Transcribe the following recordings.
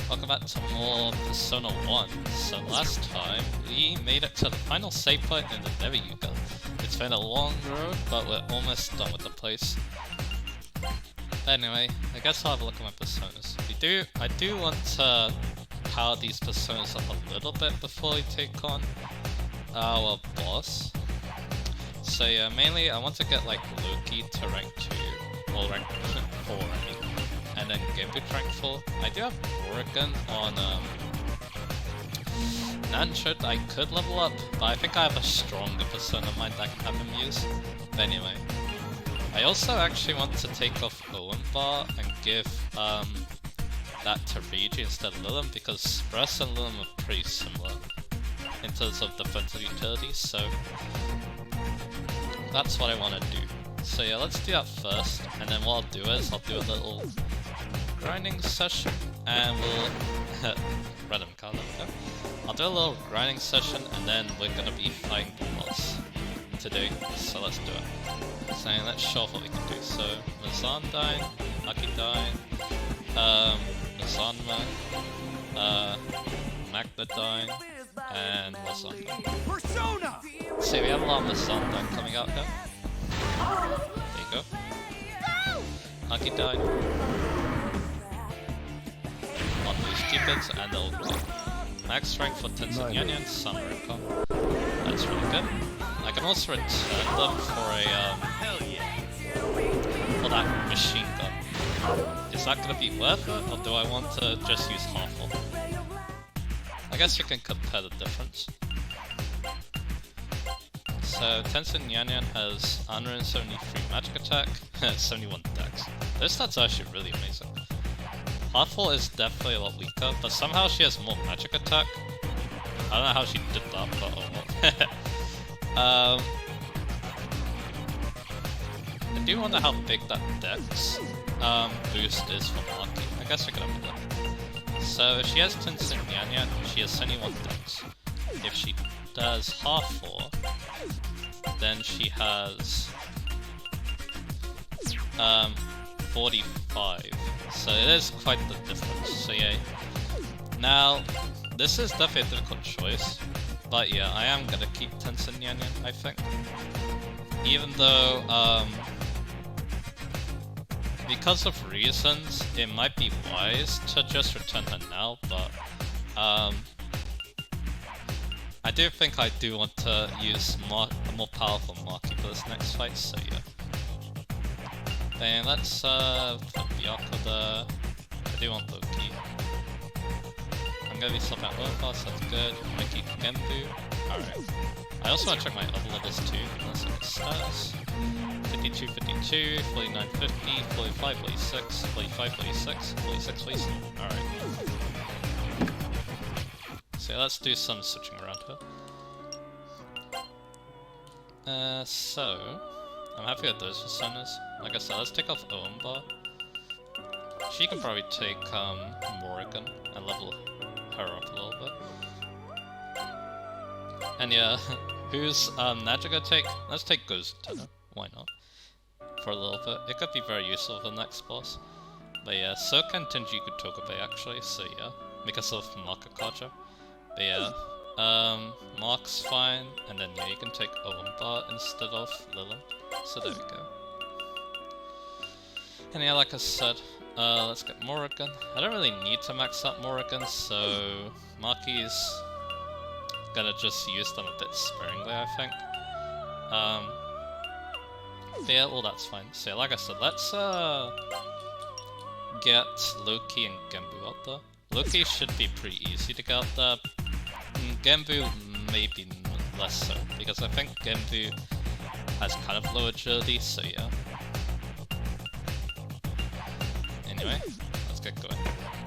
welcome back to more Persona 1. So last time, we made it to the final save point in the Never Yuga. It's been a long road, but we're almost done with the place. Anyway, I guess I'll have a look at my personas. I do want to power these personas up a little bit before we take on our boss. So yeah, mainly I want to get like Loki to rank 2, or rank 4 I mean. And then Genbu to rank 4. I do have Oregon on Nanchut I could level up, but I think I have a stronger persona in mind that I can have him use. But anyway. I also actually want to take off Owen Bar and give that to Rigi instead of Lilum, because Russ and Lilum are pretty similar in terms of defensive utility, so that's what I want to do. So yeah, let's do that first, and then what I'll do is I'll do a little grinding session, and we'll random card, I'll do a little grinding session, and then we're gonna be fighting the boss today. So let's do it. So let's show off what we can do. So Mazan dying, Aki dying, Mazanma, Magda dying, and Mazan dying. See, we have a lot of Mazan dying coming out here. There you go. Aki died. On those Cupids and the old clock. Max strength for Tensei Yanyan, Samurai. That's really good. I can also return them for for that machine gun. Is that gonna be worth it, or do I want to just use half of it? I guess you can compare the difference. So Tensei Yanyan has 173 magic attack, 71 dex. This stats are actually really amazing. Heartful is definitely a lot weaker, but somehow she has more magic attack. I don't know how she did that, but oh well. I do wonder how big that dex boost is for Maki. I guess I could have a look. So if she has Tensei Yanyan, she has 71 dex. If she does Heartful, then she has 45. So it is quite the difference. So yeah. Now, this is definitely a difficult choice. But yeah, I am gonna keep Tensei Yanyan, I think. Even though, because of reasons, it might be wise to just return her now, but, I do think I do want to use a more powerful Maki for this next fight, so yeah. Then let's, put Byakuya there. I do want Loki. I'm gonna be swapping out Loki, so that's good. I'm gonna keep Genbu. Alright. I also want to check my other levels too. Let's look at stats. 52, 52, 49, 50, 45, 46, 45, 46, 46, 47. Alright. So yeah, let's do some switching around here. So I'm happy with those personas. Like I said, let's take off Oumba. She can probably take Morrigan and level her up a little bit. And yeah, who's Naja gonna take? Let's take Ghost-Tenno. Why not? For a little bit. It could be very useful for the next boss. But yeah, Soka and Tenjiku Tokubai actually, so yeah. Because of Makakaja. But yeah, Mark's fine, and then yeah, you can take Oumba instead of Lilum. So there we go. And yeah, like I said, let's get Morrigan. I don't really need to max out Morrigan, so Maki's gonna just use them a bit sparingly, I think. But yeah, well that's fine. So yeah, like I said, let's get Loki and Genbu out there. Loki should be pretty easy to get out there. Genbu maybe less so, because I think Genbu has kind of low agility, so yeah. Anyway, let's get going.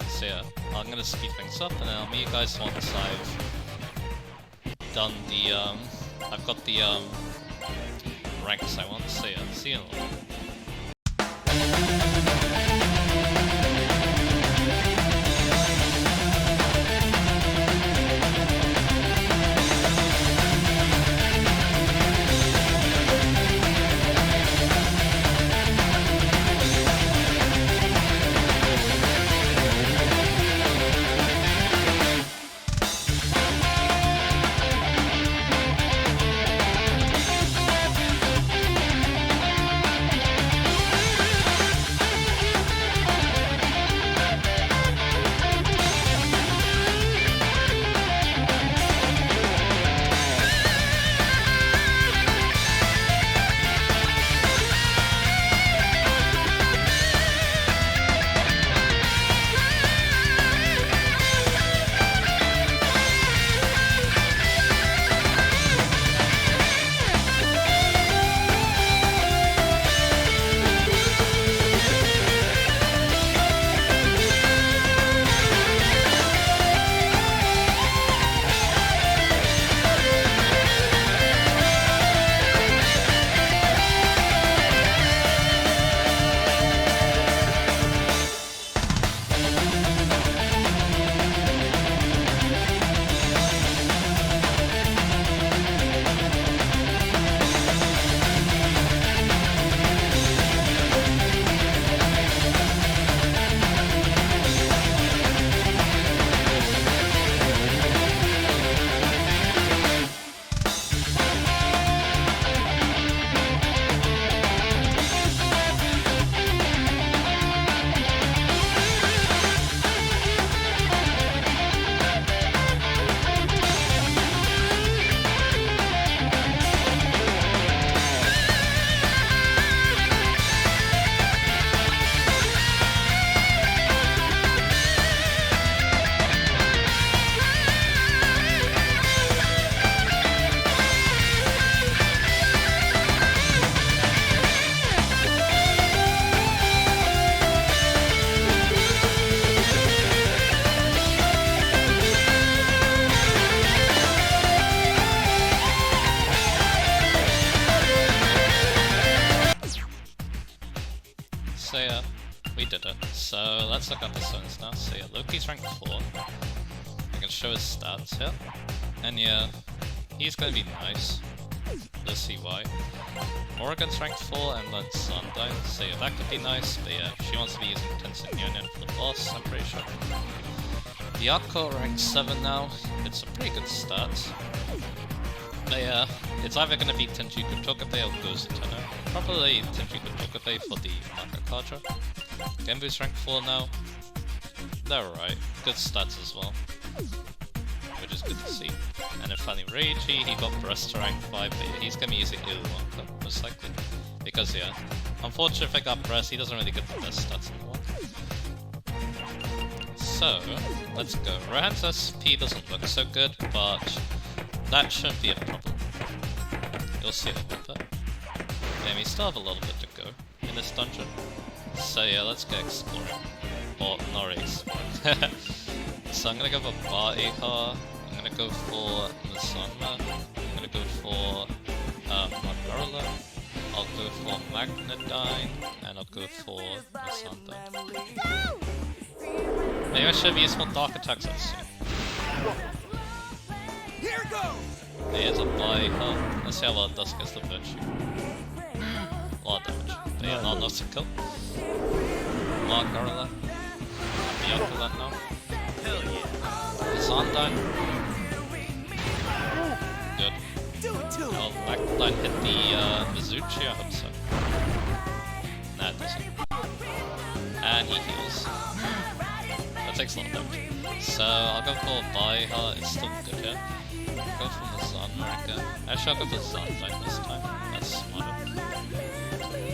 So yeah, I'm gonna speed things up, and then I'll meet you guys once I've done the, I've got the, ranks I want. So yeah, see you in a little bit. let's look at the zones now. So yeah, Loki's rank 4. I can show his stats here. And yeah, he's gonna be nice. You'll see why. Morrigan's rank 4 and then Sundyne, so yeah, that could be nice, but yeah, she wants to be using Tensei Union for the boss, I'm pretty sure. Yako rank 7 now, it's some pretty good stats. But yeah, it's either gonna be Tenjiku Tokabe or Gozu Tenno. Probably Tenjiku Tokabe for the Maka Kaja. Genbu's rank 4 now. They're alright, good stats as well. Which is good to see. And then finally Reiji, he got Breast to rank 5, but yeah, he's gonna be using Iluwaka, most likely. Because yeah, unfortunately if I got Breast, he doesn't really get the best stats anymore. So, let's go. Rohan's SP doesn't look so good, but that shouldn't be a problem. You'll see in a little bit. Yeah, we still have a little bit to go in this dungeon. So yeah, let's go exploring. Or not really exploring. So I'm gonna go for Baeha, I'm gonna go for Mazama, I'm gonna go for Margarla, I'll go for Magnedyne, and I'll go for Masanda. Maybe I should have used more dark attacks, let's see. Here goes! There's a Baeha, let's see how well it does against the Virtue. A lot of damage, but yeah, not enough to kill. Margarla, be up for that now. Sundyne. Good. Oh, Magnedyne hit the Mizuchi, I hope so. Nah, it doesn't. And he heals. That takes a lot of damage. So, I'll go for Baeha, it's still good here. Go for Mazama again. Actually, I'll go for Sundyne this time. That's smarter.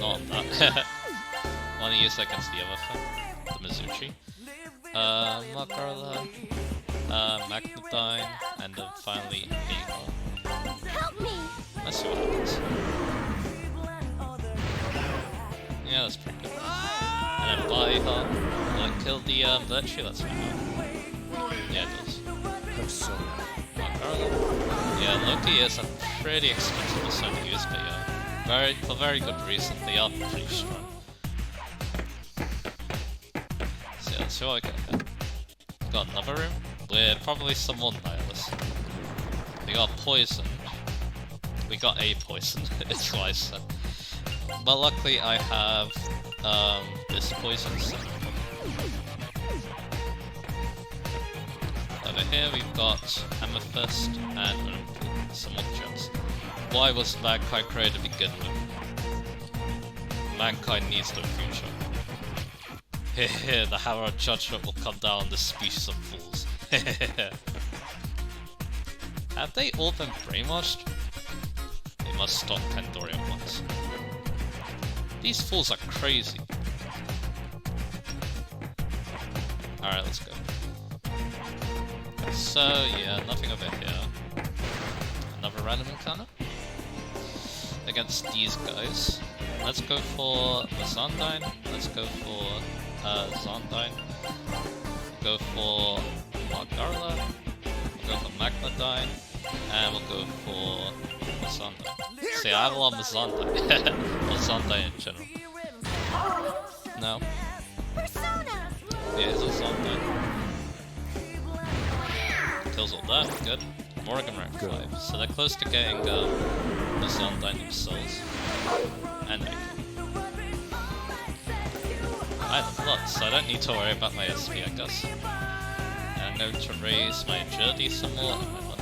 Not that. I want to use that against the other thing. The Mizuchi. Margarla. Magnedyne, and then finally Eagle. Help me! Let's see what happens. Yeah, that's pretty good. And then Baeha, will it kill the Virtue? Let's find out. Yeah, it does. Margarla. Yeah, Loki is a pretty expensive person to use, but yeah, for very good reason. They are pretty strong. So yeah, let's see what I get here. Got another room with probably some more nihilists. We got poisoned. We got a poison, it's what I said. But luckily I have this poison set. Over here we've got Amethyst and some more gems. Why was Mankind created to begin with? Mankind needs no future. Hehe, the hammer of judgment will come down on this species of fools. Have they all been brainwashed? They must stop Kandori at once. These fools are crazy. Alright, let's go. So, yeah, nothing over here. Another random encounter. Against these guys. Let's go for Sundyne. Let's go for Sundyne. Go for Margarla. We'll go for Magnedyne. And we'll go for Sundyne. See, I have a lot of Sundyne. Or Sundyne in general. No. Yeah, it's a Sundyne. Kills all that, good. Morrigan rank 5. So they're close to getting the Sundyne themselves. And they I have a lot, so I don't need to worry about my SP, I guess. And I'm going to raise my agility some more and my luck.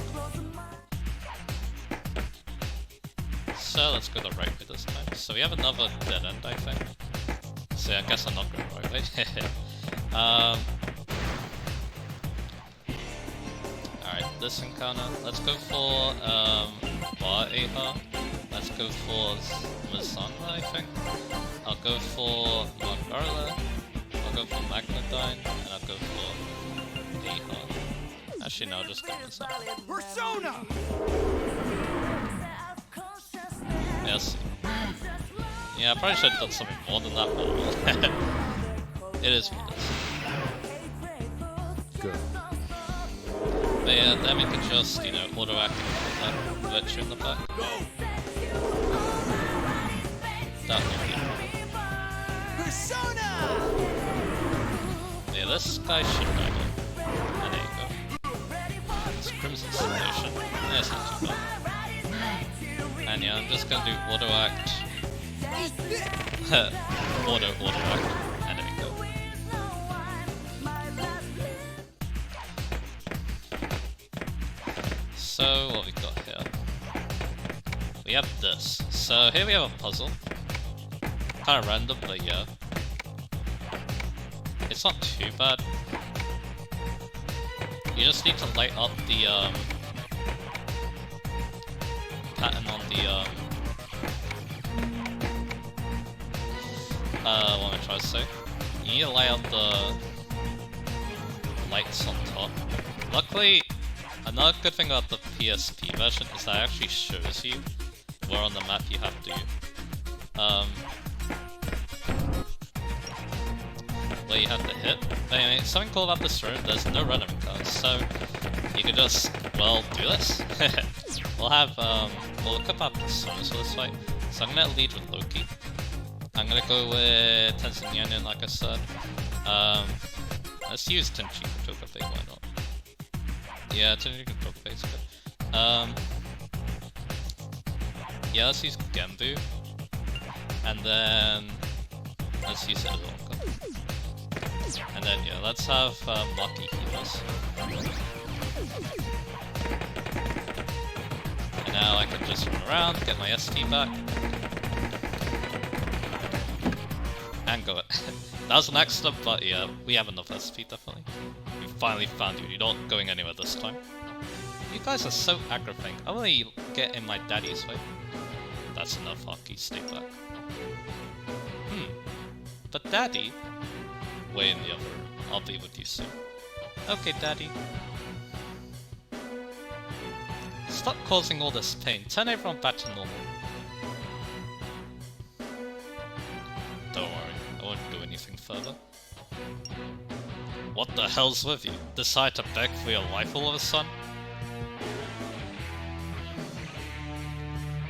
So let's go the right way this time. So we have another dead end, I think. So yeah, I guess I'm not going the right way. Alright, this encounter. Let's go for Baeha. Let's go for Mazama, I think. I'll go for Margarla. I'll go for Magnedyne, and I'll go for Baeha. Actually, no, I'll just go Mazama. Persona! Yes. Yeah, I probably should have done something more than that, but it is what it is. Good. But yeah, then we can just, you know, auto-activate that Virtue in the back. That would be Persona! this guy should die. And there you go. It's Crimson Simulation. That's not too bad. And yeah, I'm just gonna do auto act. auto act. And there we go. So, what we got here? We have this. So, here we have a puzzle. Kind of random, but yeah. It's not too bad. You just need to light up the pattern on the what am I trying to say? You need to light up the lights on top. Luckily, another good thing about the PSP version is that it actually shows you where on the map you have to where you have to hit. But anyway, something cool about this room, there's no random cards, so you can just, well, do this. We'll have, we'll look up our personas for this fight. So I'm gonna lead with Loki. I'm gonna go with Tensei, like I said. Let's use Tenchi Kotokabe, why not? Yeah, Tenchi Kotokabe is good. Yeah, let's use Genbu. And then let's use Edoka. And then yeah, let's have Maki heal us. And now I can just run around, get my ST back. And go it. That was an accident, but yeah, we have enough SP definitely. We finally found you, you're not going anywhere this time. You guys are so aggravating. I only get in my daddy's way. That's enough, Haki, stay back. But daddy? Way in the other room. I'll be with you soon. Okay, daddy. Stop causing all this pain. Turn everyone back to normal. Don't worry, I won't do anything further. What the hell's with you? Decide to beg for your life all of a sudden?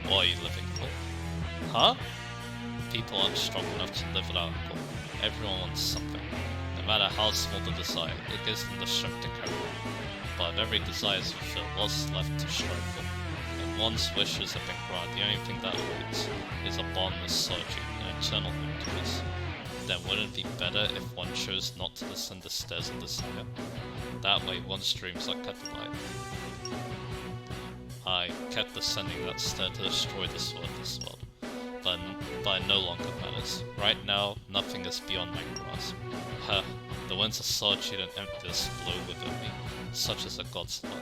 What are you living for? Huh? People aren't strong enough to live without a goal. Everyone wants something. No matter how small the desire, it gives them the strength to carry on. But if every desire is fulfilled, what's left to strive for? When one's wishes have been granted, the only thing that awaits is a bottomless solitude, an eternal emptiness. Then wouldn't it be better if one chose not to descend the stairs of desire? That way, one's dreams are kept alive. I kept descending that stair to destroy the sword of this world. But it no longer matters. Right now, nothing is beyond my grasp. Huh, the winds of solitude and emptiness blow within me, such as a god's law.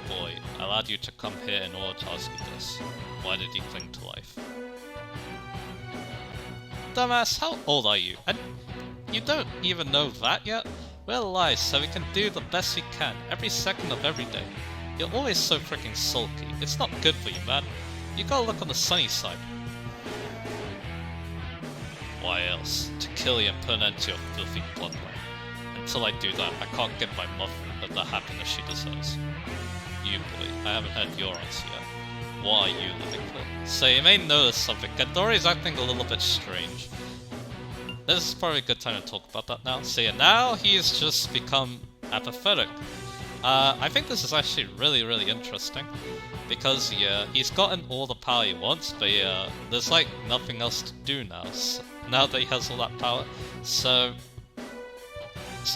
Boy, I allowed you to come here in order to ask you this. Why did you cling to life? Dumbass, how old are you? And you don't even know that yet? We're alive, so we can do the best we can, every second of every day. You're always so freaking sulky. It's not good for you, man. You gotta look on the sunny side. Why else? To kill you and put an end to your filthy bloodline. Until I do that, I can't give my mother the happiness she deserves. You boy, I haven't heard your answer yet. What are you living for? So you may notice something. Kandori is acting a little bit strange. This is probably a good time to talk about that now. So yeah, now he's just become apathetic. I think this is actually really interesting. Because yeah, he's gotten all the power he wants, but yeah, there's like nothing else to do now. So, now that he has all that power. So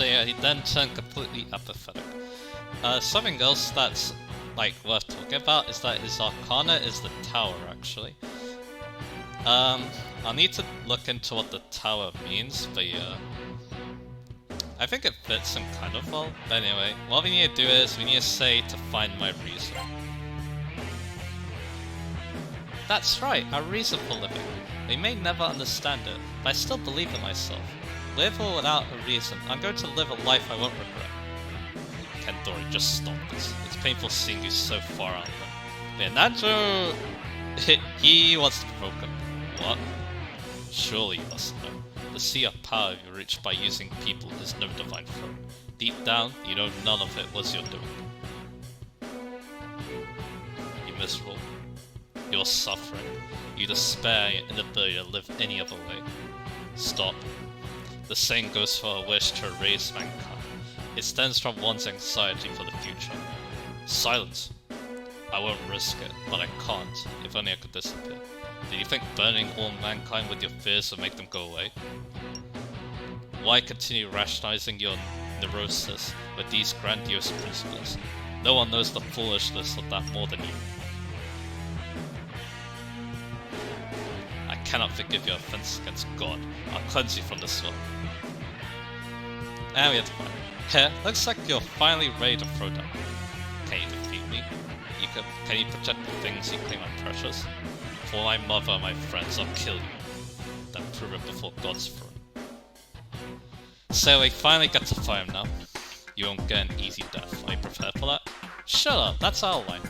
yeah, he then turned completely apathetic. Something else that's like worth talking about is that his arcana is the tower actually. I'll need to look into what the tower means, but yeah. I think it fits him kind of well. But anyway, what we need to do is we need to say to find my reason. That's right, our reason for living. We may never understand it, but I still believe in myself. With or without a reason, I'm going to live a life I won't regret. Kandori, just stop this. It's painful seeing you so far out there. But Nanjo... he wants to provoke him. What? Surely you must know. The sea of power you reach by using people is no divine throne. Deep down, you know none of it was your doing. You miserable. You're suffering. You despair your inability to live any other way. Stop. The saying goes for a wish to erase mankind. It stems from one's anxiety for the future. Silence. I won't risk it, but I can't. If only I could disappear. Did you think burning all mankind with your fears would make them go away? Why continue rationalizing your neurosis with these grandiose principles? No one knows the foolishness of that more than you. I cannot forgive your offense against God. I'll cleanse you from this world. And we have to fight. Here, looks like you're finally ready to throw down. Can you defeat me? Can you protect the things you claim are precious? For my mother and my friends, I'll kill you. Then prove it before God's throne. So we finally get to fight him now. You won't get an easy death. Are you prepared for that? Shut up, that's our line.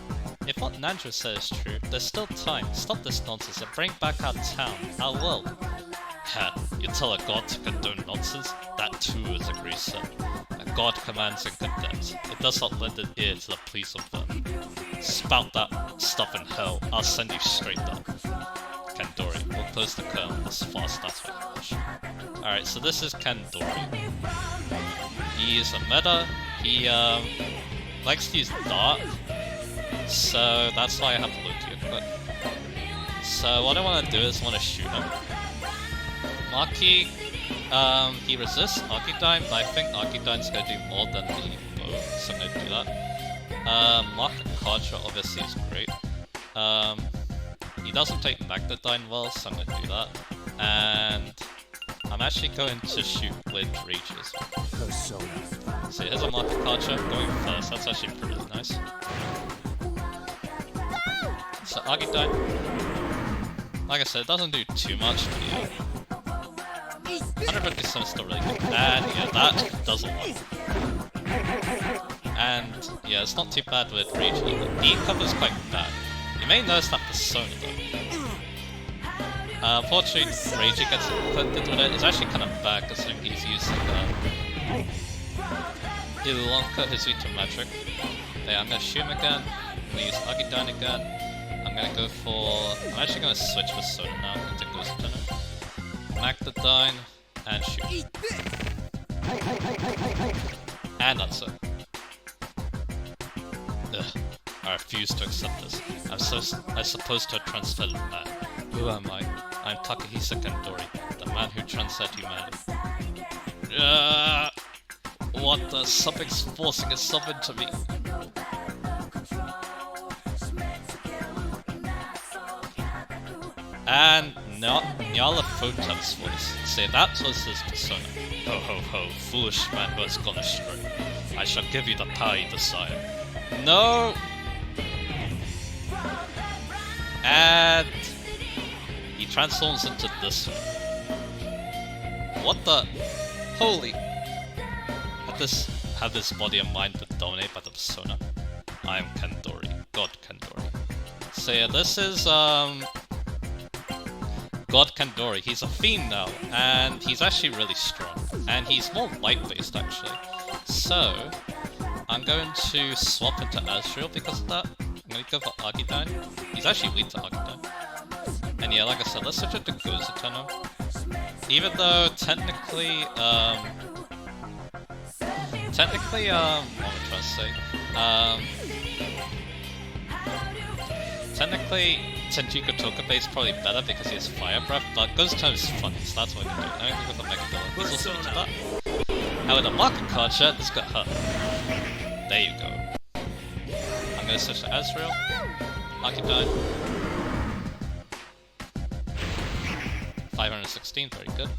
If what Nandro said is true, there's still time. Stop this nonsense and bring back our town, our world. Ha, you tell a god to condone nonsense? That too is a great sin. A god commands and condemns. It does not lend an ear to the pleas of them. Spout that stuff in hell, I'll send you straight there. Kandori, we'll close the curtain as fast as we finish. Alright, so this is Kandori. He is a meta. He likes to use Dark, so that's why I have Loki equipped. So what I want to do is want to shoot him. Maki, he resists Archetyne, but I think Archetyne's going to do more than the bow, so I'm going to do that. Mark Contra obviously is great. He doesn't take Magnetyne well, so I'm going to do that. And I'm actually going to shoot with Rages. So here's a Market Culture going first, that's actually pretty nice. So Archetyne, like I said, it doesn't do too much, but yeah. 157 is still really good, and yeah, that does a lot. And yeah, it's not too bad with Rage either. The cover is quite bad. You may notice that Persona though. Unfortunately, Rage gets inflicted with it. It's actually kind of bad considering he's using Ilonka, his Vita Magic. Yeah, I'm gonna shoot him again. I'm gonna use Archetyne again. I'm gonna go for... I'm actually gonna switch Persona now into Ghost Tenor. Magnetyne, and shoot. And that's it. Ugh. I refuse to accept this. I'm supposed to have transcended man. Who am I? I'm Takahisa Kandori, the man who transcended humanity. What the? Something's forcing itself into me. And Nyala Photon's voice. Say that was his persona. Ho ho ho, foolish man who has gone astray. I shall give you the power you desire. No! And he transforms into this one. What the? Holy! Have this body and mind been dominated by the persona? I am Kandori, God Kandori. So yeah, this is God Kandori. He's a fiend now, and he's actually really strong. And he's more light-based actually. So I'm going to swap into Azrael because of that. I'm going to go for Archetyne. He's actually weak to Archetyne. And yeah, like I said, let's switch it to Gozutono. Even though technically, what am I trying to say? Technically, Tenjiku Tokabe is probably better because he has Fire Breath, but Gozutono is funny, so that's what I'm going to do. I'm going to go for Megadilla. He's also into that. Now with a Market card shot, this got hurt. There you go. I'm going to switch to Azrael. Archetyne. 516, very good.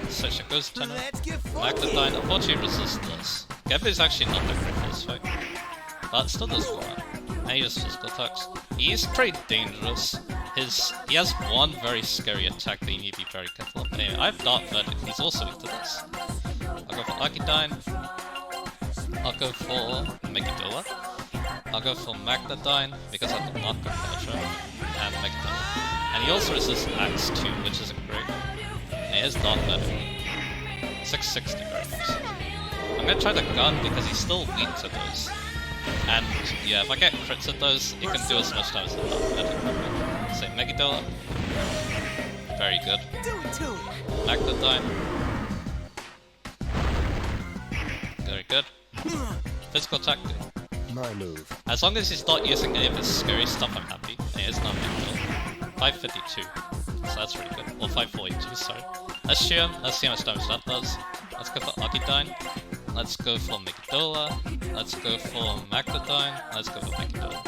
Switch to Gozutono. Magnetyne, unfortunately resists this. Gebe is actually not that great for this fight. But still does alright. And he does physical attacks. He is pretty dangerous. He has one very scary attack that you need to be very careful of. Anyway, I have Dark Verdict, he's also weak to this. I'll go for Archetyne. I'll go for Megidilla. I'll go for Magnetyne because I have the Marker Culture. And Megidilla. And he also resists Axe too, which isn't great. And he has Dark Verdict. 660, very nice. I'm gonna try the gun because he's still weak to those. And yeah, if I get crits at those, it can do as much damage as the Dark Verdict. Say Megidilla. Very good. Magnetyne. good. Physical attack, good. My move. As long as he's not using any of his scary stuff, I'm happy. And it is not a big deal. 552. So that's really good. Or 542, sorry. Let's Shin. Let's see how much damage that does. Let's go for Archidyne. Let's go for Megidola. Let's go for Magnadyne. Let's go for Megidola.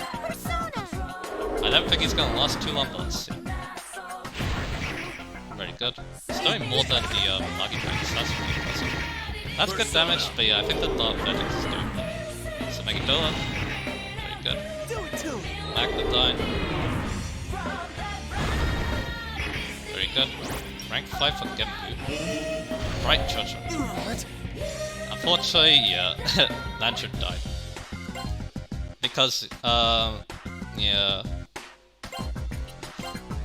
I don't think he's gonna last too long, but let's see. Very good. It's doing more than the Archidyne, so that's really impressive. That's good damage, but yeah, I think the Dark Verdict is doing that. So Megidola. Very good. Magnadyne. Very good. Rank 5 for Genbu. Bright Judgment. What? Unfortunately, yeah, Lantern died. Because, yeah.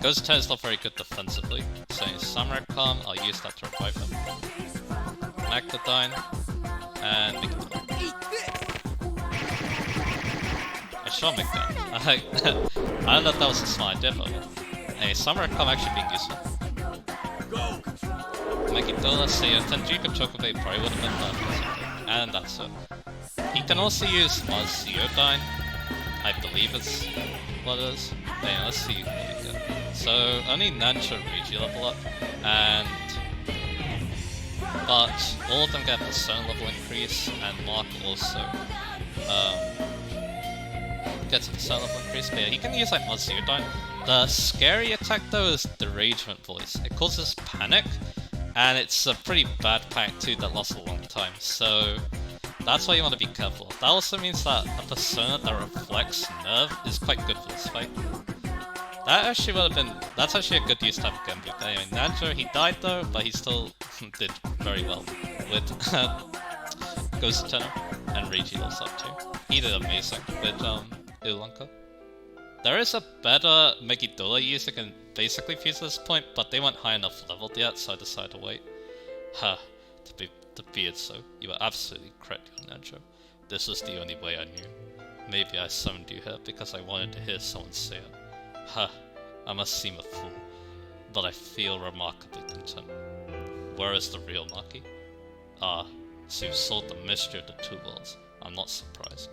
Ghost 10 is not very good defensively. So in Samurai Calm, I'll use that to revive him. Magnadyne, and Megidola. I should make that. I don't know if that was a smart idea, but anyway, Samurai Calm actually being useful. Megidola, so yeah, Tenjiku Chocobo probably would have been done. And that's it. He can also use Maz Yodyne, I believe it's what it is. But yeah, let's see what we get. So only Nancho Regi level up, but all of them get a persona level increase, and Mark also gets a persona level increase. But yeah, he can use like Maz Yodyne. The scary attack though is Derangement Voice. It causes panic, and it's a pretty bad panic too that lasts a long time, so that's why you want to be careful. That also means that a persona that reflects nerve is quite good for this fight. That actually would have been, that's actually a good use to have Genbu. Anyway, Nanjo, he died though, but he still did very well with Ghost Tenor, and Reiji was up too. He did amazing with Ulanka. There is a better Megidola user can basically fuse at this point, but they weren't high enough leveled yet, so I decided to wait. Ha, to be it so. You were absolutely correct, Nanjo. This was the only way I knew. Maybe I summoned you here because I wanted to hear someone say it. Ha, I must seem a fool, but I feel remarkably content. Where is the real Maki? Ah, so you've solved the mystery of the two worlds. I'm not surprised.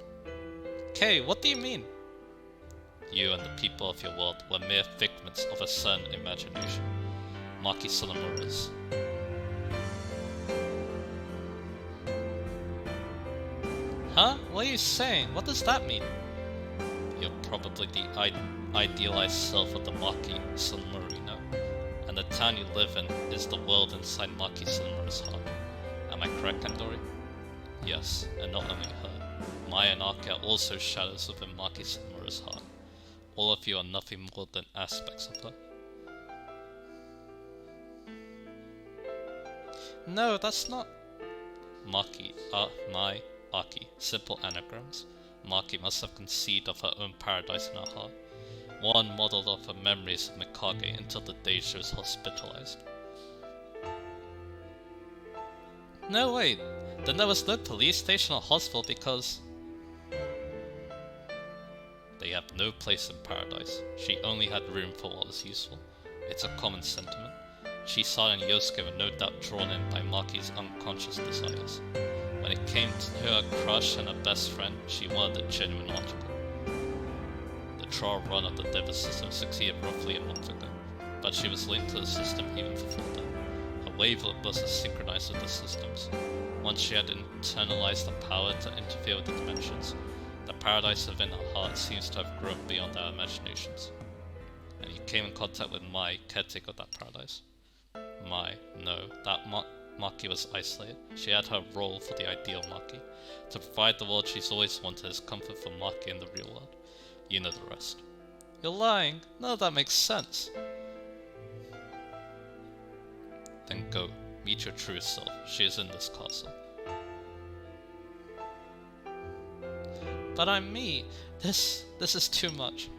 Kay, what do you mean? You and the people of your world were mere figments of a certain imagination. Maki Sonomura's. Huh? What are you saying? What does that mean? You're probably the idealized self of the Maki Sonomura, you know? And the town you live in is the world inside Maki Sonomura's heart. Am I correct, Kandori? Yes, and not only her. Maya and Aki are also shadows within Maki Sonomura's heart. All of you are nothing more than aspects of her. No, that's not... Maki, Mai, Aki. Simple anagrams. Maki must have conceived of her own paradise in her heart. One modelled off her memories of Mikage until the day she was hospitalized. No, wait. Then there was no police station or hospital because... They have no place in paradise. She only had room for what was useful. It's a common sentiment. Chisa and Yosuke were no doubt drawn in by Maki's unconscious desires. When it came to her crush and her best friend, she wanted a genuine article. The trial run of the Deva system succeeded roughly a month ago, but she was linked to the system even before that. Her wavelet was synchronized with the systems. Once she had internalized the power to interfere with the dimensions, the paradise within her heart seems to have grown beyond our imaginations. And you came in contact with Mai, caretaker of that paradise. Mai, no, that Maki was isolated. She had her role for the ideal Maki. To provide the world she's always wanted as comfort for Maki in the real world. You know the rest. You're lying. None of that makes sense. Then go. Meet your true self. She is in this castle. But I'm me. This is too much.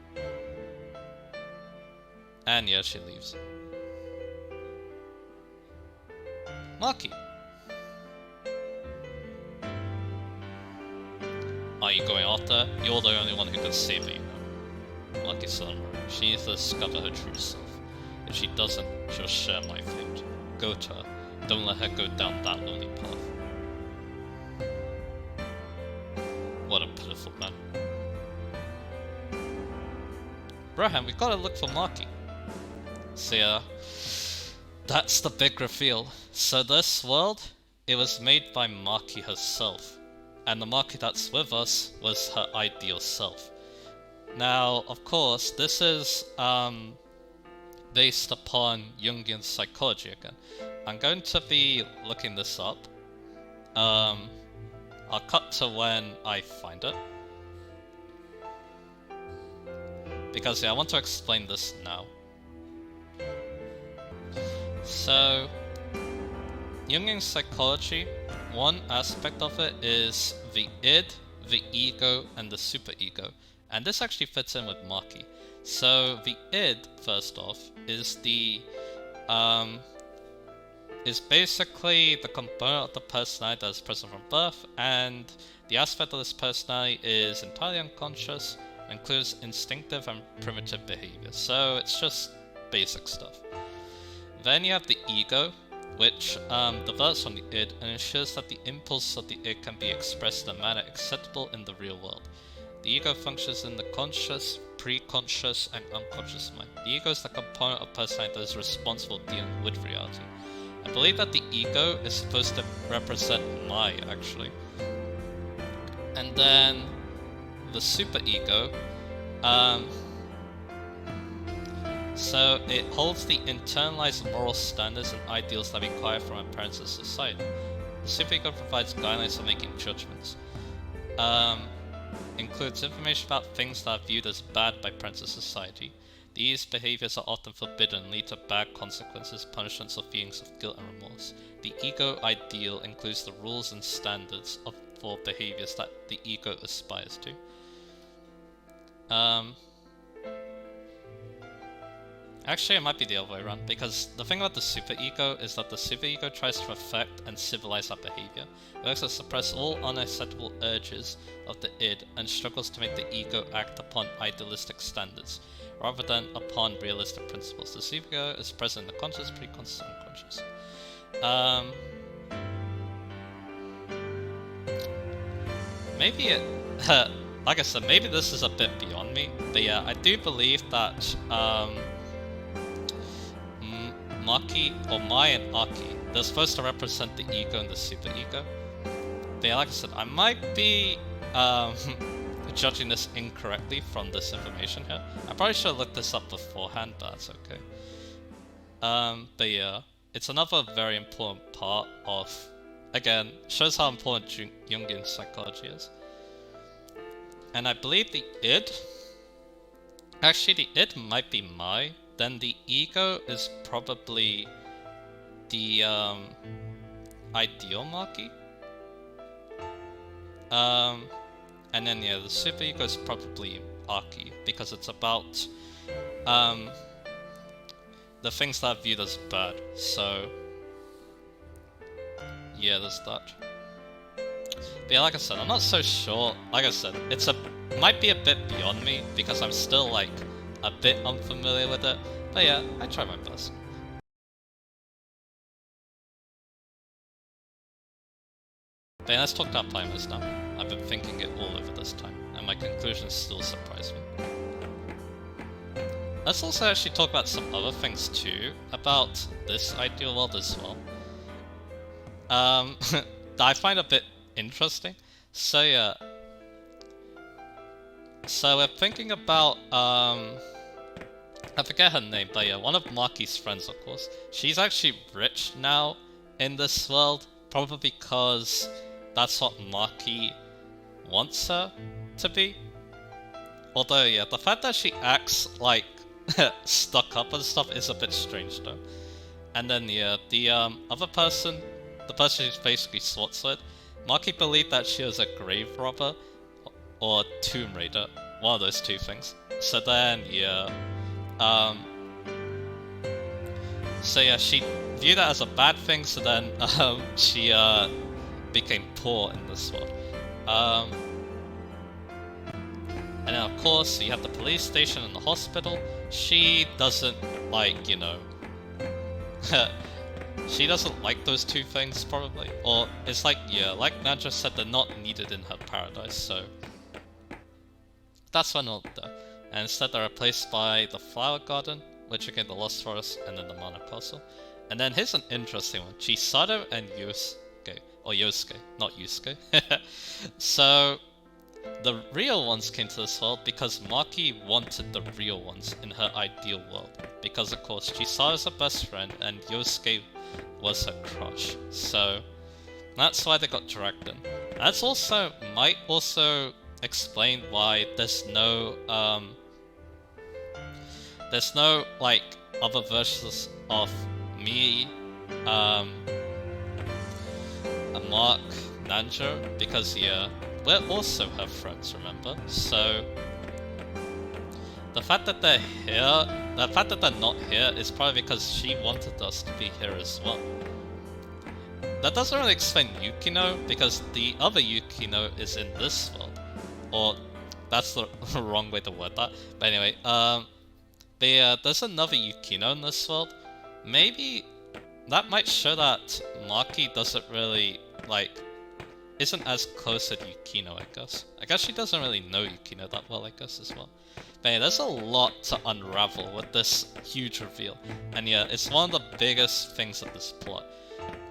And yeah, she leaves. Maki! Are you going after her? You're the only one who can save her, you know. Maki-san, she needs to discover her true self. If she doesn't, she'll share my fate. Go to her. Don't let her go down that lonely path. What a pitiful man. Rohan, we gotta look for Maki. So yeah, that's the big reveal. So this world, it was made by Maki herself. And the Maki that's with us was her ideal self. Now, of course, this is based upon Jungian psychology again. I'm going to be looking this up. I'll cut to when I find it. Because yeah, I want to explain this now. So, Jungian psychology, one aspect of it is the id, the ego, and the superego. And this actually fits in with Maki. So the id, first off, is is basically the component of the personality that is present from birth, and the aspect of this personality is entirely unconscious, and includes instinctive and primitive behavior. So it's just basic stuff. Then you have the ego, which diverts from the id and ensures that the impulses of the id can be expressed in a manner acceptable in the real world. The ego functions in the conscious, pre-conscious, and unconscious mind. The ego is the component of personality that is responsible for dealing with reality. I believe that the ego is supposed to represent my, actually. And then the superego, so it holds the internalized moral standards and ideals that we acquire from our parents and society. The superego provides guidelines for making judgments. Includes information about things that are viewed as bad by parents and society. These behaviors are often forbidden and lead to bad consequences, punishments, or feelings of guilt and remorse. The ego ideal includes the rules and standards for behaviors that the ego aspires to. Actually, it might be the other way around, because the thing about the superego is that the superego tries to affect and civilize our behavior. It works to suppress all unacceptable urges of the id and struggles to make the ego act upon idealistic standards, rather than upon realistic principles. The superego is present in the conscious, pre-conscious, and unconscious. Maybe it... like I said, maybe this is a bit beyond me, but yeah, I do believe that Maki, or Mai and Aki, they're supposed to represent the ego and the superego. But yeah, like I said, I might be judging this incorrectly from this information here. I probably should have looked this up beforehand, but that's okay. But yeah, it's another very important part of, again, shows how important Jungian psychology is. And I believe the id, actually the id might be Mai, then the ego is probably the ideal Maki. And then yeah, the superego is probably Aki, because it's about the things that are viewed as bad. So yeah, there's that. But yeah, like I said, I'm not so sure. Like I said, might be a bit beyond me, because I'm still like a bit unfamiliar with it, but yeah, I try my best. But yeah, let's talk about primers now. I've been thinking it all over this time, and my conclusions still surprise me. Let's also actually talk about some other things too, about this ideal world as well. That I find a bit interesting. So yeah, so we're thinking about, I forget her name, but yeah, one of Maki's friends, of course. She's actually rich now in this world, probably because that's what Maki wants her to be. Although, yeah, the fact that she acts like stuck up and stuff is a bit strange though. And then, yeah, the other person, the person she's basically swords with, Maki believed that she was a grave robber or tomb raider, one of those two things. So then, yeah, so yeah, she viewed that as a bad thing, so then she became poor in this world. And then of course you have the police station and the hospital. She doesn't, like, you know, she doesn't like those two things, probably. Or it's like, yeah, like Nanja said, they're not needed in her paradise, so that's why not there. And instead they're replaced by the Flower Garden, which again the Lost Forest, and then the Mana Castle. And then here's an interesting one, Chisato and Yosuke, or Yosuke, not Yusuke. So the real ones came to this world because Maki wanted the real ones in her ideal world. Because of course Chisato's her best friend and Yosuke was her crush. So that's why they got dragged in. That's also might also explain why there's no like other versions of me, Mark, Nanja, because yeah, we're also her friends, remember? So the fact that they're here, the fact that they're not here is probably because she wanted us to be here as well. That doesn't really explain Yukino, because the other Yukino is in this world. Or, that's the wrong way to word that. But anyway, there's another Yukino in this world. Maybe that might show that Maki doesn't really, like, isn't as close to Yukino, I guess. I guess she doesn't really know Yukino that well, I guess, as well. But yeah, there's a lot to unravel with this huge reveal. And yeah, it's one of the biggest things of this plot.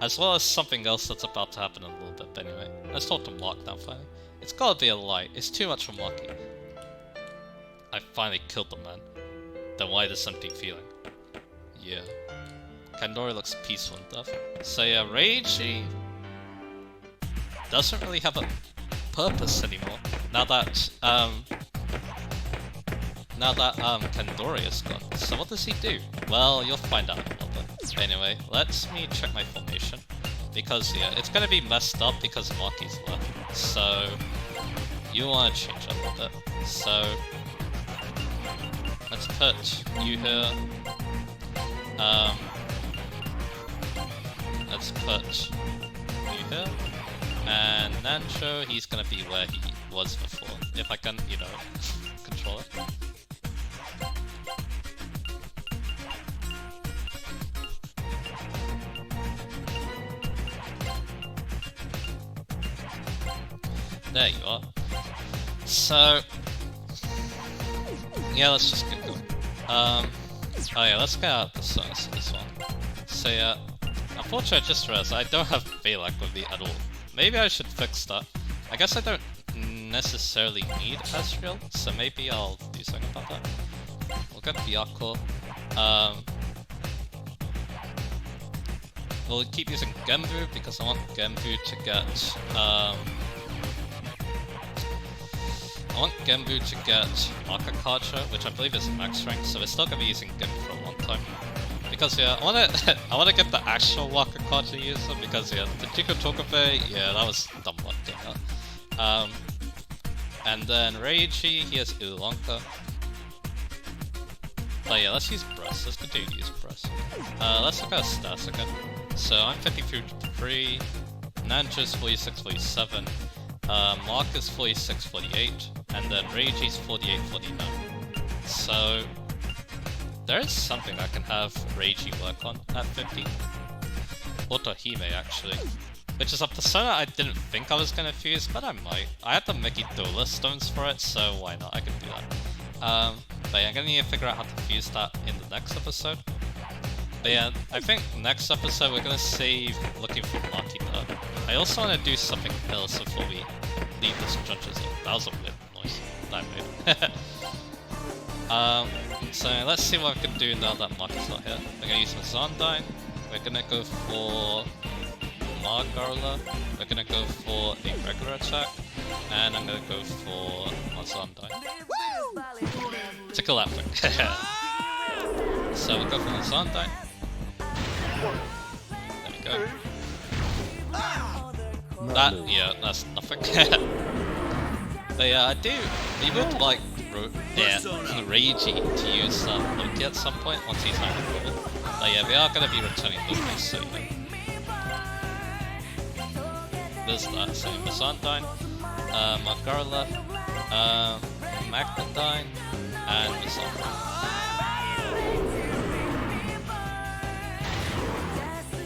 As well as something else that's about to happen in a little bit, but anyway. Let's talk to Mark now, finally. It's gotta be a lie. It's too much for Maki. I finally killed the man. Then why this empty feeling? Yeah. Kandori looks peaceful in death. So yeah, Reiji doesn't really have a purpose anymore. Now that Kandori is gone. So what does he do? Well, you'll find out in a little bit. Anyway, let me check my formation. Because yeah, it's gonna be messed up because Maki's left. So you wanna change up a little bit. So let's put you here. Let's put you here. And Nancho, he's gonna be where he was before. If I can, you know, control it. There you are. So yeah, let's just get going. Oh yeah, let's get out of the source this one. So yeah, unfortunately I just realized I don't have Balak with me at all. Maybe I should fix that. I guess I don't necessarily need Asriel, so maybe I'll do something about that. We'll get Byakko. We'll keep using Genbu because I want Genbu to get Akakacha, which I believe is max rank, so we're still gonna be using Genbu for a long time. Because yeah, I wanna get the actual Wakakacha user because yeah, the Chico Tokabe, yeah, that was dumb luck getting that. And then Reiji, he has Ulanka. But yeah, let's use Breast. Let's continue to use Breast. Let's look at stats again. So I'm 53, Nanja's 46, 47, Mark is 46, 48, and then Reiji's 48, 49. So there is something I can have Reiji work on at 50. Otohime actually. Which is a persona I didn't think I was gonna fuse, but I might. I had the Mickey Dola stones for it, so why not? I can do that. But yeah, I'm gonna need to figure out how to fuse that in the next episode. But yeah, I think next episode we're gonna save looking for Maki Bird. I also want to do something else before we leave this judge's zone. That was a weird noise that I made. So let's see what I can do now that Maki's not here. We're gonna use Mazandine. We're gonna go for Margarla. We're gonna go for a regular attack, and I'm gonna go for Mazandine. To kill that thing. So we'll go for Mazandine. There we go. That, yeah, that's nothing. But yeah, we would like Reiji to use Loki at some point once he's not available. But yeah, we are gonna be returning Loki soon. There's that, so Mazandine, Margarla, Magnadine, and Mazandine.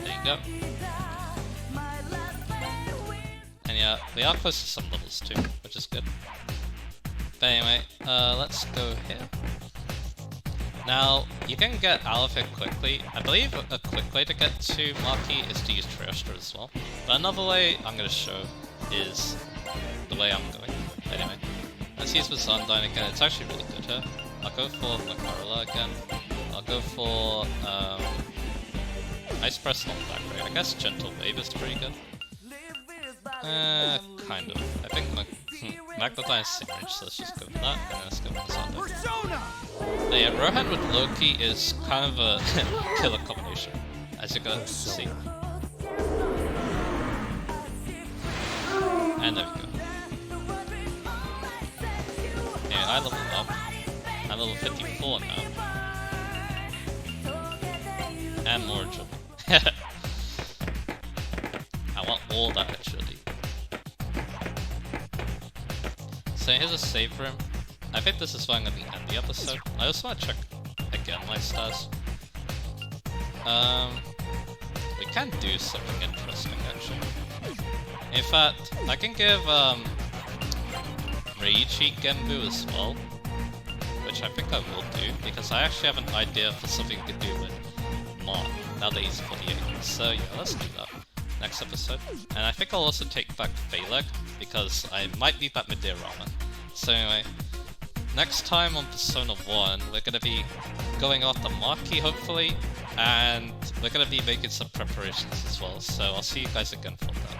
There you Yep. And yeah, we are close to some levels too, which is good. But anyway, let's go here. Now, you can get out of it quickly. I believe a quick way to get to Marquis is to use Triester as well. But another way I'm going to show is the way I'm going. Anyway, let's use the Sundyne again. It's actually really good here. I'll go for Macarola again. I'll go for Ice Press on Black Ray. I guess Gentle Wave is pretty good. Kind of. I think Magnetite is Singed, so let's just go with that, and then let's go with Sundyne. Now yeah, Rohan with Loki is kind of a killer combination, as you're gonna see. And there we go. And I leveled up. I'm level 54 now. And more agility. I want all that agility. So here's a save room. I think this is where I'm going to end the episode. I also want to check again my stats. We can do something interesting actually. In fact, I can give Reichi Genbu as well, which I think I will do, because I actually have an idea for something to do with Mark, now that he's 48. So yeah, let's do that next episode. And I think I'll also take back Phaleg, because I might need that Midday Ramen. So anyway, next time on Persona 1, we're going to be going after Marquis hopefully, and we're going to be making some preparations as well, so I'll see you guys again for that.